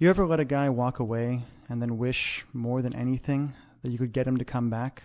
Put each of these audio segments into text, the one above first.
You ever let a guy walk away and then wish more than anything that you could get him to come back?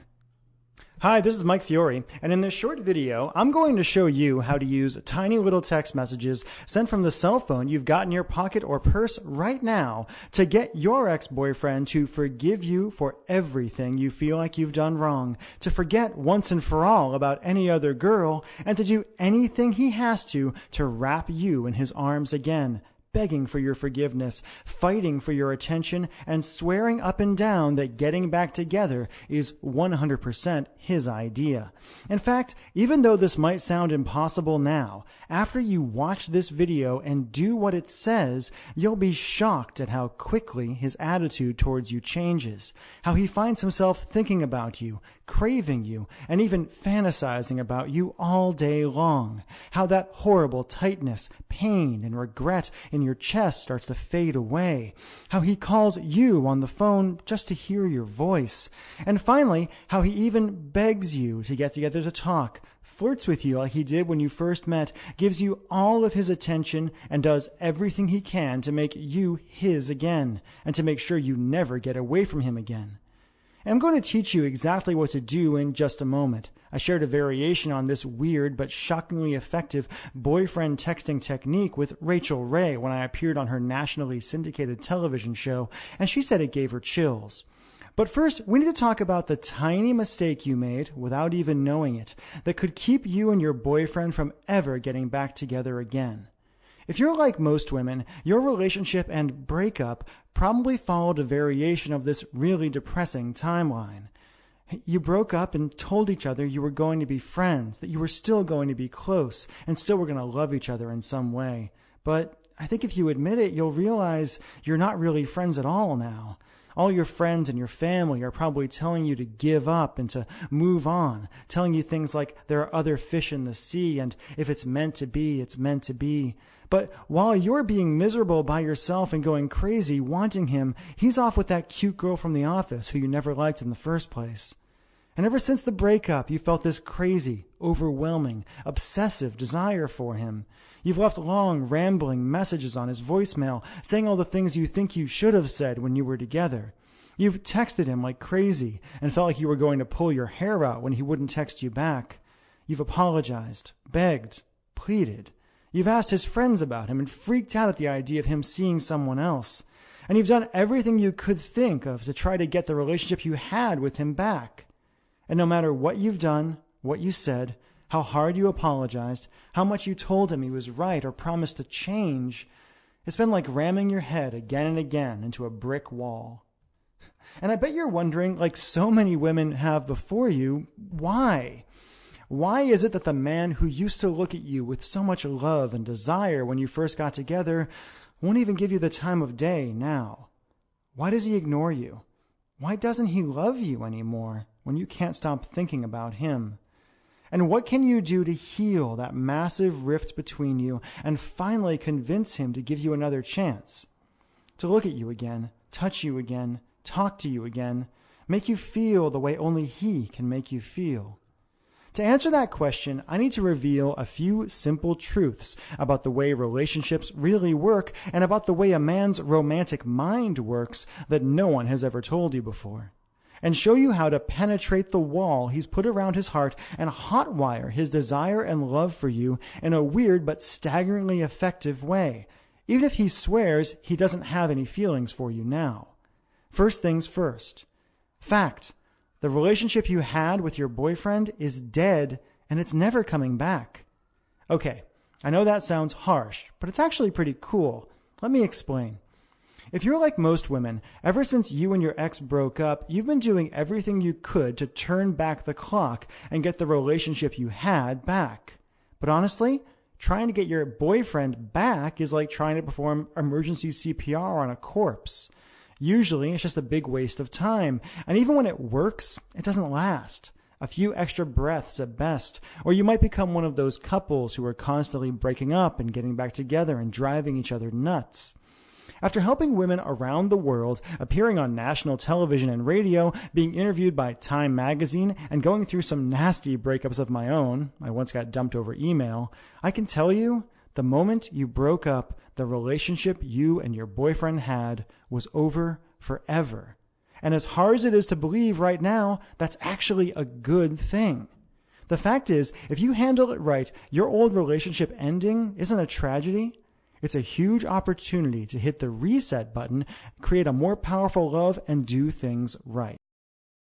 Hi, this is Mike Fiore, and in this short video, I'm going to show you how to use tiny little text messages sent from the cell phone you've got in your pocket or purse right now to get your ex-boyfriend to forgive you for everything you feel like you've done wrong, to forget once and for all about any other girl, and to do anything he has to wrap you in his arms again, begging for your forgiveness, fighting for your attention, and swearing up and down that getting back together is 100% his idea. In fact, even though this might sound impossible now, after you watch this video and do what it says, you'll be shocked at how quickly his attitude towards you changes, how he finds himself thinking about you, craving you, and even fantasizing about you all day long, how that horrible tightness, pain, and regret in your chest starts to fade away, how he calls you on the phone just to hear your voice, and finally, how he even begs you to get together to talk, flirts with you like he did when you first met, gives you all of his attention, and does everything he can to make you his again, and to make sure you never get away from him again. And I'm going to teach you exactly what to do in just a moment. I shared a variation on this weird but shockingly effective boyfriend texting technique with Rachel Ray when I appeared on her nationally syndicated television show, and she said it gave her chills. But first, we need to talk about the tiny mistake you made without even knowing it that could keep you and your boyfriend from ever getting back together again. If you're like most women, your relationship and breakup probably followed a variation of this really depressing timeline. You broke up and told each other you were going to be friends, that you were still going to be close, and still were going to love each other in some way. But I think if you admit it, you'll realize you're not really friends at all now. All your friends and your family are probably telling you to give up and to move on, telling you things like there are other fish in the sea, and if it's meant to be, it's meant to be. But while you're being miserable by yourself and going crazy wanting him, he's off with that cute girl from the office who you never liked in the first place. And ever since the breakup, you felt this crazy, overwhelming, obsessive desire for him. You've left long, rambling messages on his voicemail, saying all the things you think you should have said when you were together. You've texted him like crazy and felt like you were going to pull your hair out when he wouldn't text you back. You've apologized, begged, pleaded. You've asked his friends about him and freaked out at the idea of him seeing someone else. And you've done everything you could think of to try to get the relationship you had with him back. And no matter what you've done, what you said, how hard you apologized, how much you told him he was right or promised to change, it's been like ramming your head again and again into a brick wall. And I bet you're wondering, like so many women have before you, why? Why is it that the man who used to look at you with so much love and desire when you first got together won't even give you the time of day now? Why does he ignore you? Why doesn't he love you anymore when you can't stop thinking about him? And what can you do to heal that massive rift between you and finally convince him to give you another chance? To look at you again, touch you again, talk to you again, make you feel the way only he can make you feel? To answer that question, I need to reveal a few simple truths about the way relationships really work and about the way a man's romantic mind works that no one has ever told you before, and show you how to penetrate the wall he's put around his heart and hotwire his desire and love for you in a weird but staggeringly effective way, even if he swears he doesn't have any feelings for you now. First things first. Fact. The relationship you had with your boyfriend is dead, and it's never coming back. Okay, I know that sounds harsh, but it's actually pretty cool. Let me explain. If you're like most women, ever since you and your ex broke up, you've been doing everything you could to turn back the clock and get the relationship you had back. But honestly, trying to get your boyfriend back is like trying to perform emergency CPR on a corpse. Usually, it's just a big waste of time, and even when it works, it doesn't last. A few extra breaths at best, or you might become one of those couples who are constantly breaking up and getting back together and driving each other nuts. After helping women around the world, appearing on national television and radio, being interviewed by Time magazine, and going through some nasty breakups of my own, I once got dumped over email, I can tell you The moment you broke up, the relationship you and your boyfriend had was over forever. And as hard as it is to believe right now, that's actually a good thing. The fact is, if you handle it right, your old relationship ending isn't a tragedy. It's a huge opportunity to hit the reset button, create a more powerful love, and do things right.